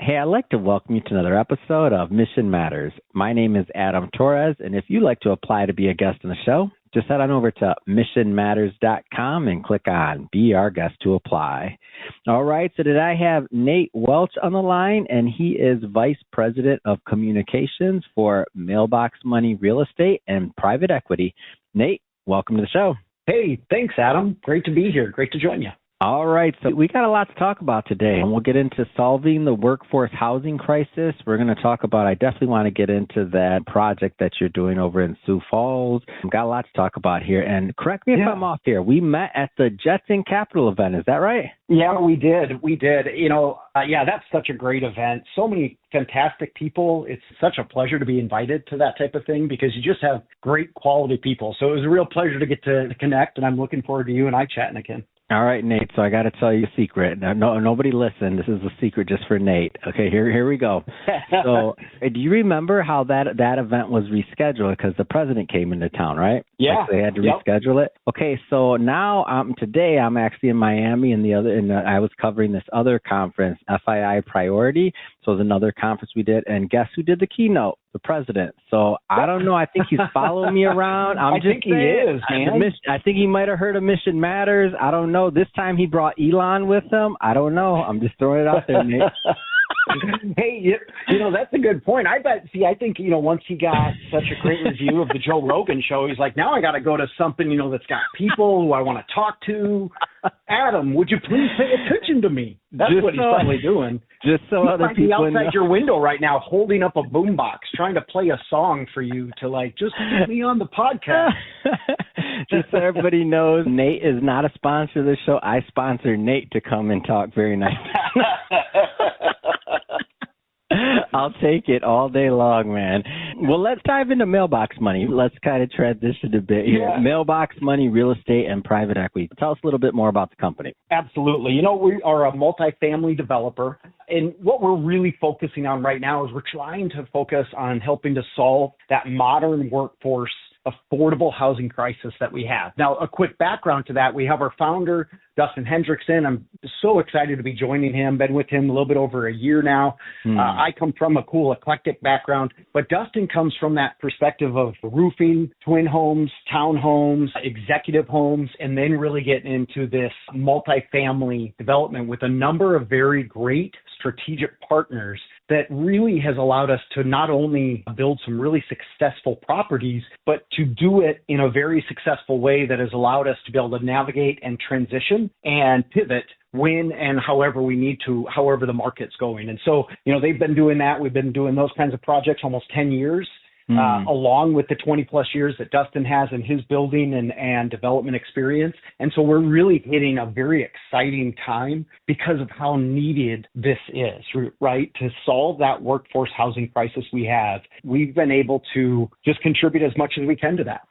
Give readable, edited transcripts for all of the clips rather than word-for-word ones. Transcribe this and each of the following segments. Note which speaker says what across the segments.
Speaker 1: Hey, I'd like to welcome you to another episode of Mission Matters. My name is Adam Torres, and if you'd like to apply to be a guest on the show, just head on over to missionmatters.com and click on Be Our Guest to apply. All right, so today I have Nate Welch on the line, and he is Vice President of Communications for Mailbox Money Real Estate and Private Equity. Nate, welcome to the show.
Speaker 2: Hey, thanks, Adam. Great to be here. Great to join you.
Speaker 1: All right, so we got a lot to talk about today, and we'll get into solving the workforce housing crisis. We're going to talk about, I definitely want to get into that project that you're doing over in Sioux Falls. We've got a lot to talk about here, and correct me if I'm off here. We met at the Jetson Capital event, is that right?
Speaker 2: Yeah, we did. That's such a great event. So many fantastic people. It's such a pleasure to be invited to that type of thing because you just have great quality people. So it was a real pleasure to get to connect, and I'm looking forward to you and I chatting again.
Speaker 1: All right, Nate, so I got to tell you a secret. No, nobody listen. This is a secret just for Nate. Okay, here we go. So do you remember how that event was rescheduled because the president came into town, right?
Speaker 2: Yeah.
Speaker 1: Like they had to reschedule it. Okay, so now today I'm actually in Miami and I was covering this other conference, FII Priority. So it was another conference we did, and guess who did the keynote? The president. So I don't know. I think he's following me around.
Speaker 2: I think he is, man.
Speaker 1: I think he might have heard of Mission Matters. I don't know. This time he brought Elon with him. I don't know. I'm just throwing it out there, Nate.
Speaker 2: Hey, that's a good point. I think, once he got such a great review of the Joe Rogan show, he's like, now I got to go to something, that's got people who I want to talk to. Adam, would you please pay attention to me? That's what he's probably doing.
Speaker 1: Just so other people know.
Speaker 2: He might be outside your window right now holding up a boombox trying to play a song for you to just get me on the podcast.
Speaker 1: Just so everybody knows, Nate is not a sponsor of the show. I sponsor Nate to come and talk very nice. I'll take it all day long, man. Well, let's dive into Mailbox Money. Let's kind of transition a bit here. Yeah. Mailbox Money, Real Estate, and Private Equity. Tell us a little bit more about the company.
Speaker 2: Absolutely. We are a multifamily developer, and what we're really focusing on right now is we're trying to focus on helping to solve that modern workforce affordable housing crisis that we have. Now, a quick background to that, we have our founder, Dustin Hendrickson. I'm so excited to be joining him. Been with him a little bit over a year now. I come from a cool eclectic background, but Dustin comes from that perspective of roofing, twin homes, townhomes, executive homes, and then really getting into this multifamily development with a number of very great strategic partners that really has allowed us to not only build some really successful properties, but to do it in a very successful way that has allowed us to be able to navigate and transition and pivot when and however we need to, however the market's going. And so, they've been doing that. We've been doing those kinds of projects almost 10 years. Along with the 20 plus years that Dustin has in his building and development experience. And so we're really hitting a very exciting time because of how needed this is, right? To solve that workforce housing crisis we have, we've been able to just contribute as much as we can to that.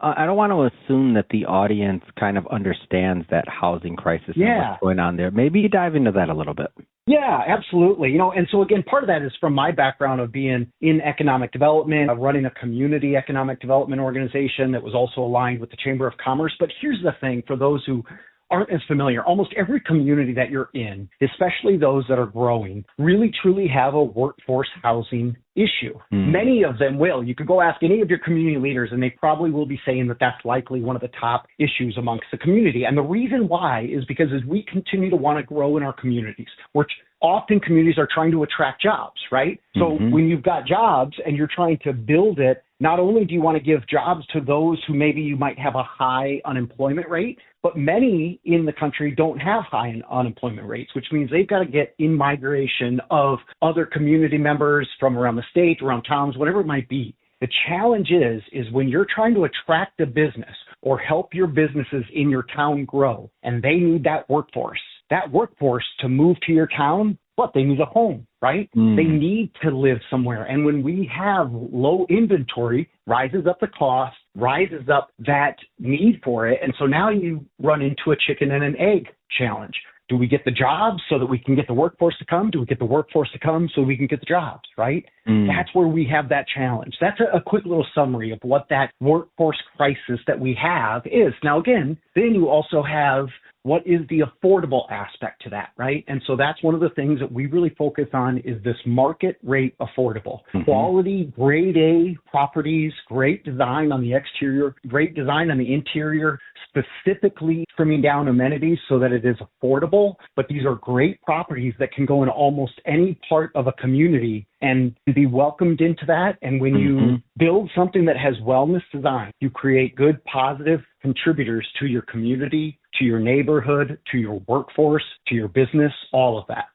Speaker 1: I don't want to assume that the audience kind of understands that housing crisis and what's going on there. Maybe you dive into that a little bit.
Speaker 2: Yeah, absolutely. And so again, part of that is from my background of being in economic development, of running a community economic development organization that was also aligned with the Chamber of Commerce. But here's the thing for those who aren't as familiar, almost every community that you're in, especially those that are growing, really truly have a workforce housing issue. Many of them will. You could go ask any of your community leaders and they probably will be saying that that's likely one of the top issues amongst the community. And the reason why is because as we continue to want to grow in our communities, which often communities are trying to attract jobs, right? So when you've got jobs and you're trying to build it, not only do you want to give jobs to those who maybe you might have a high unemployment rate, but many in the country don't have high unemployment rates, which means they've got to get in migration of other community members from around the state, around towns, whatever it might be. The challenge is when you're trying to attract a business or help your businesses in your town grow, and they need that workforce to move to your town, they need a home, right? They need to live somewhere. And when we have low inventory, rises up the cost, rises up that need for it. And so now you run into a chicken and an egg challenge. Do we get the jobs so that we can get the workforce to come? Do we get the workforce to come so we can get the jobs, right? That's where we have that challenge. That's a quick little summary of what that workforce crisis that we have is. Now, again, then you also have what is the affordable aspect to that, right? And so that's one of the things that we really focus on is this market rate affordable. Quality, grade A properties, great design on the exterior, great design on the interior, specifically trimming down amenities so that it is affordable. But these are great properties that can go in almost any part of a community and be welcomed into that. And when you build something that has wellness design, you create good, positive contributors to your community, to your neighborhood, to your workforce, to your business, all of that.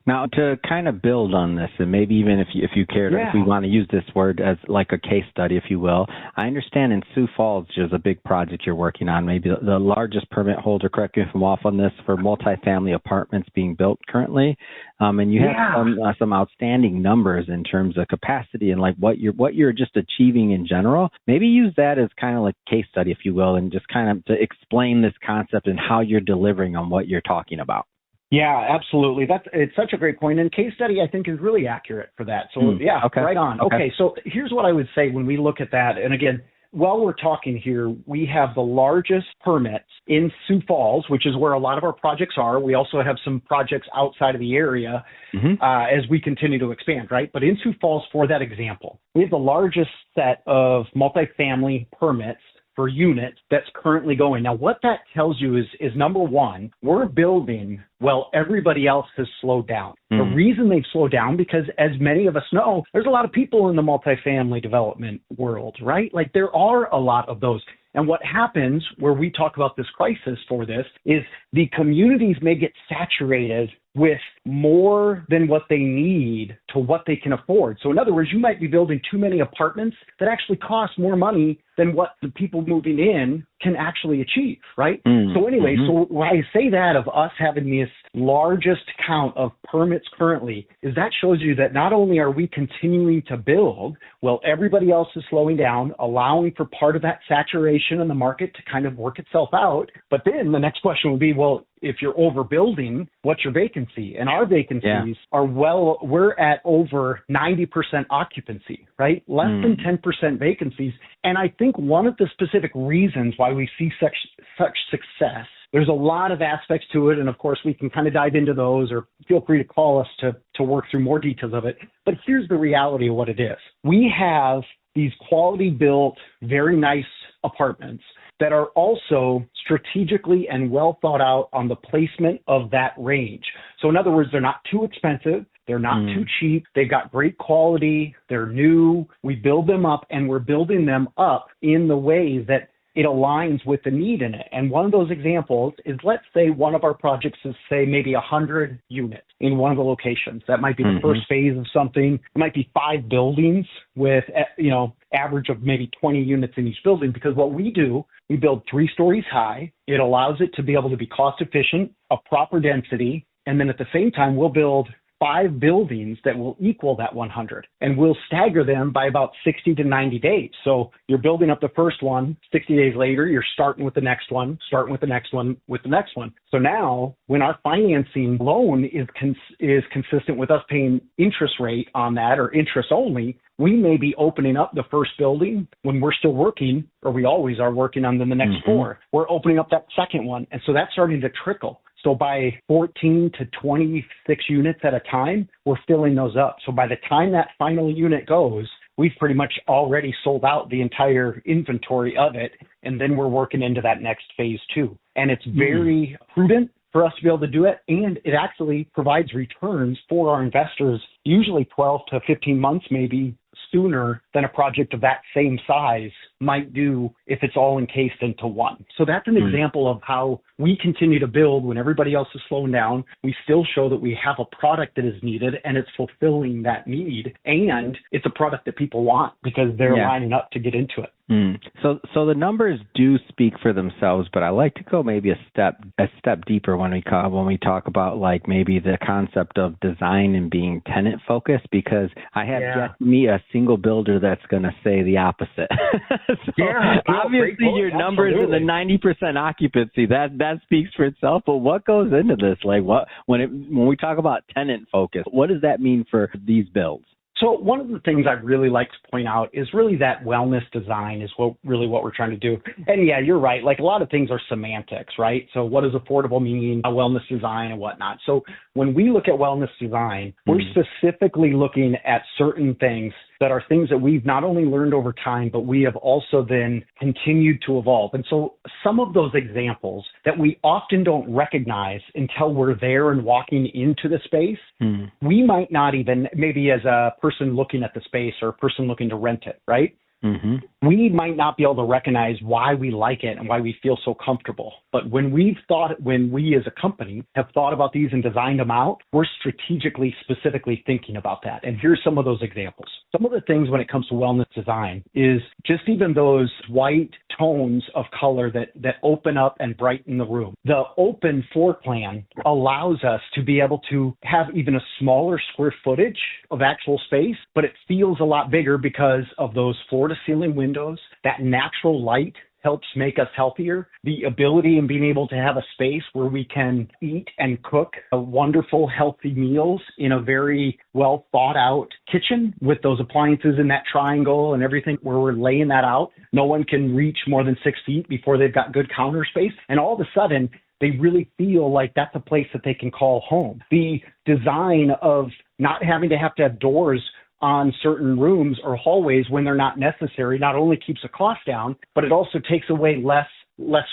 Speaker 1: Now, to kind of build on this, and maybe even if you care to, if we want to use this word as like a case study, if you will, I understand in Sioux Falls there's a big project you're working on, maybe the largest permit holder, correct me if I'm off on this, for multifamily apartments being built currently, and you have some outstanding numbers in terms of capacity and like what you're just achieving in general. Maybe use that as kind of like a case study, if you will, and just kind of to explain this concept and how you're delivering on what you're talking about.
Speaker 2: Yeah, absolutely. It's such a great point. And case study, I think, is really accurate for that. So, right on. Okay, so here's what I would say when we look at that. And again, while we're talking here, we have the largest permits in Sioux Falls, which is where a lot of our projects are. We also have some projects outside of the area as we continue to expand, right? But in Sioux Falls, for that example, we have the largest set of multifamily permits for units that's currently going. Now, what that tells you is number one, we're building while everybody else has slowed down. The reason they've slowed down, because as many of us know, there's a lot of people in the multifamily development world, right? Like there are a lot of those. And what happens where we talk about this crisis for this is the communities may get saturated with more than what they need to what they can afford. So in other words, you might be building too many apartments that actually cost more money than what the people moving in can actually achieve, right? So anyway, so when I say that of us having this largest count of permits currently, is that shows you that not only are we continuing to build, well, everybody else is slowing down, allowing for part of that saturation in the market to kind of work itself out. But then the next question would be, well, if you're overbuilding, what's your vacancy? And our vacancies are we're at over 90% occupancy, right? Less than 10% vacancies. And I think one of the specific reasons why we see such success, there's a lot of aspects to it. And of course, we can kind of dive into those, or feel free to call us to work through more details of it. But here's the reality of what it is. We have these quality built, very nice apartments that are also strategically and well thought out on the placement of that range. So in other words, they're not too expensive. They're not too cheap. They've got great quality. They're new. We build them up, and we're building them up in the way that it aligns with the need in it. And one of those examples is, let's say one of our projects is, say, maybe 100 units in one of the locations. That might be the first phase of something. It might be 5 buildings with, average of maybe 20 units in each building. Because what we do, we build 3 stories high. It allows it to be able to be cost efficient, a proper density. And then at the same time, we'll build 5 buildings that will equal that 100, and we'll stagger them by about 60 to 90 days. So you're building up the first one, 60 days later, you're starting with the next one, with the next one. So now when our financing loan is consistent with us paying interest rate on that, or interest only, we may be opening up the first building when we're still working, or we always are working on the next 4. We're opening up that second one. And so that's starting to trickle. So by 14 to 26 units at a time, we're filling those up. So by the time that final unit goes, we've pretty much already sold out the entire inventory of it. And then we're working into that next phase 2. And it's very prudent for us to be able to do it. And it actually provides returns for our investors, usually 12 to 15 months, maybe sooner than a project of that same size might do if it's all encased into one. So that's an example of how we continue to build when everybody else is slowing down. We still show that we have a product that is needed, and it's fulfilling that need. And it's a product that people want because they're lining up to get into it.
Speaker 1: So the numbers do speak for themselves, but I like to go maybe a step deeper when we talk about like maybe the concept of design and being tenant focused, because I have yet to meet a single builder that's going to say the opposite. Obviously your numbers in the 90% occupancy, that speaks for itself. But what goes into this? Like when we talk about tenant focus, what does that mean for these builds?
Speaker 2: So one of the things I really like to point out is really that wellness design is what we're trying to do. And yeah, you're right. Like a lot of things are semantics, right? So what does affordable mean, a wellness design and whatnot. So when we look at wellness design, we're specifically looking at certain things that are things that we've not only learned over time, but we have also then continued to evolve. And so some of those examples that we often don't recognize until we're there and walking into the space, we might not even, maybe as a person looking at the space or a person looking to rent it, right? We might not be able to recognize why we like it and why we feel so comfortable. But when we as a company have thought about these and designed them out, we're strategically, specifically thinking about that. And here's some of those examples. Some of the things when it comes to wellness design is just even those white tones of color that open up and brighten the room. The open floor plan allows us to be able to have even a smaller square footage of actual space, but it feels a lot bigger because of those floor-to-ceiling windows. That natural light helps make us healthier. The ability and being able to have a space where we can eat and cook a wonderful, healthy meals in a very well thought out kitchen with those appliances in that triangle and everything where we're laying that out. No one can reach more than 6 feet before they've got good counter space. And all of a sudden, they really feel like that's a place that they can call home. The design of not having to have doors on certain rooms or hallways when they're not necessary not only keeps the cost down, but it also takes away less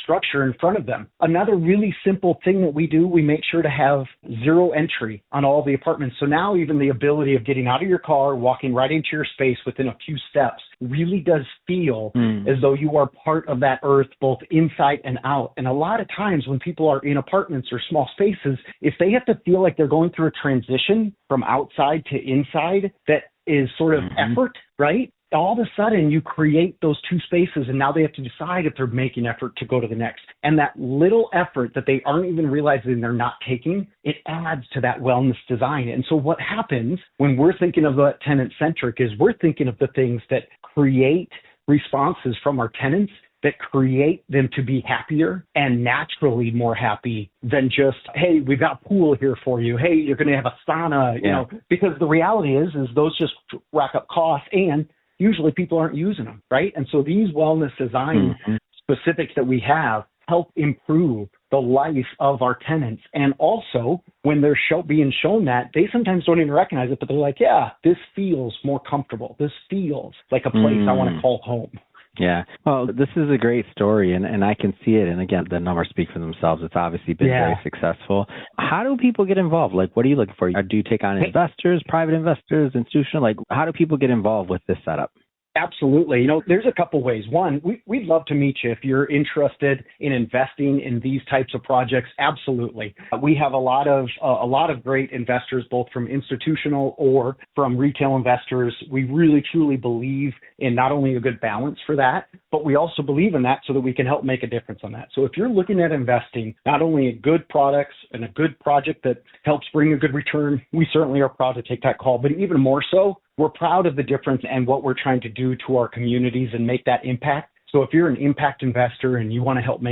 Speaker 2: structure in front of them. Another really simple thing that we do, we make sure to have zero entry on all the apartments. So now even the ability of getting out of your car, walking right into your space within a few steps really does feel as though you are part of that earth, both inside and out. And a lot of times when people are in apartments or small spaces, if they have to feel like they're going through a transition from outside to inside, that is sort of effort, right? All of a sudden you create those two spaces and now they have to decide if they're making effort to go to the next. And that little effort that they aren't even realizing they're not taking, it adds to that wellness design. And so what happens when we're thinking of that tenant-centric is we're thinking of the things that create responses from our tenants that create them to be happier and naturally more happy than just, hey, we've got a pool here for you. Hey, you're going to have a sauna, you know, because the reality is those just rack up costs and usually people aren't using them, right? And so these wellness design specifics that we have help improve the life of our tenants. And also when they're being shown that, they sometimes don't even recognize it, but they're like, yeah, this feels more comfortable. This feels like a place I want to call home.
Speaker 1: Yeah. Well, this is a great story, and I can see it. And again, the numbers speak for themselves. It's obviously been very successful. How do people get involved? Like, what are you looking for? Do you take on investors, private investors, institutional? Like, how do people get involved with this setup?
Speaker 2: Absolutely. You know, there's a couple ways. One, we'd love to meet you if you're interested in investing in these types of projects. Absolutely. We have a lot of great investors, both from institutional or from retail investors. We really, truly believe in not only a good balance for that, but we also believe in that so that we can help make a difference on that. So if you're looking at investing not only in good products and a good project that helps bring a good return, we certainly are proud to take that call. But even more so, we're proud of the difference and what we're trying to do to our communities and make that impact. So if you're an impact investor and you want to help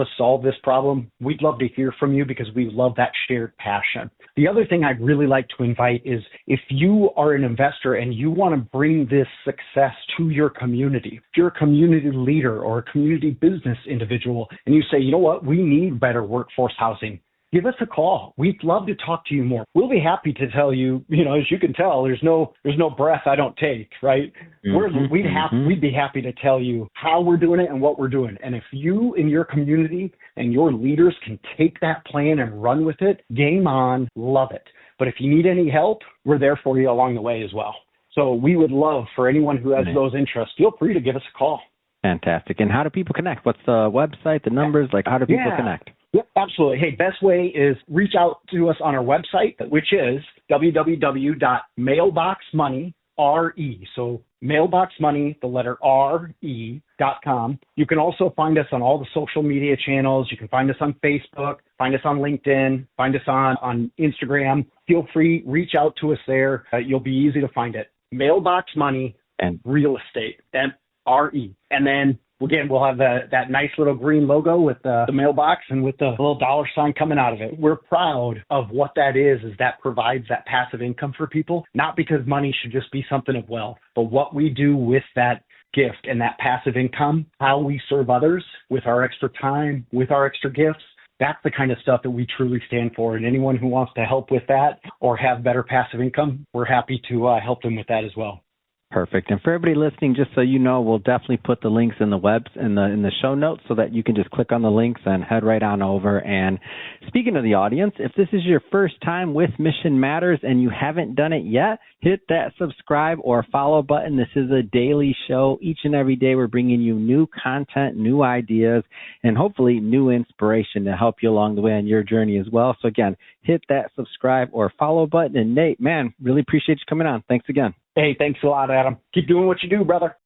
Speaker 2: us solve this problem, we'd love to hear from you because we love that shared passion. The other thing I'd really like to invite is if you are an investor and you want to bring this success to your community, if you're a community leader or a community business individual and you say, you know what, we need better workforce housing, give us a call. We'd love to talk to you more. We'll be happy to tell you, you know, as you can tell, there's no breath I don't take, right? We'd be happy to tell you how we're doing it and what we're doing. And if you in your community and your leaders can take that plan and run with it, game on, love it. But if you need any help, we're there for you along the way as well. So we would love for anyone who has those interests, feel free to give us a call.
Speaker 1: Fantastic. And how do people connect? What's the website, the numbers? Like, how do people connect?
Speaker 2: Yep, absolutely. Hey, best way is reach out to us on our website, which is www.mailboxmoney.re. So mailboxmoney, the letter RE.com. You can also find us on all the social media channels. You can find us on Facebook, find us on LinkedIn, find us on Instagram. Feel free, reach out to us there. You'll be easy to find it. Mailbox Money and Real Estate, MRE. And then Again, we'll have that nice little green logo with the mailbox and with the little dollar sign coming out of it. We're proud of what that is that provides that passive income for people, not because money should just be something of wealth, but what we do with that gift and that passive income, how we serve others with our extra time, with our extra gifts. That's the kind of stuff that we truly stand for. And anyone who wants to help with that or have better passive income, we're happy to help them with that as well.
Speaker 1: Perfect. And for everybody listening, just so you know, we'll definitely put the links in the show notes so that you can just click on the links and head right on over. And speaking of the audience, if this is your first time with Mission Matters and you haven't done it yet, hit that subscribe or follow button. This is a daily show. Each and every day we're bringing you new content, new ideas, and hopefully new inspiration to help you along the way on your journey as well. So again, hit that subscribe or follow button. And Nate, man, really appreciate you coming on. Thanks again.
Speaker 2: Hey, thanks a lot, Adam. Keep doing what you do, brother.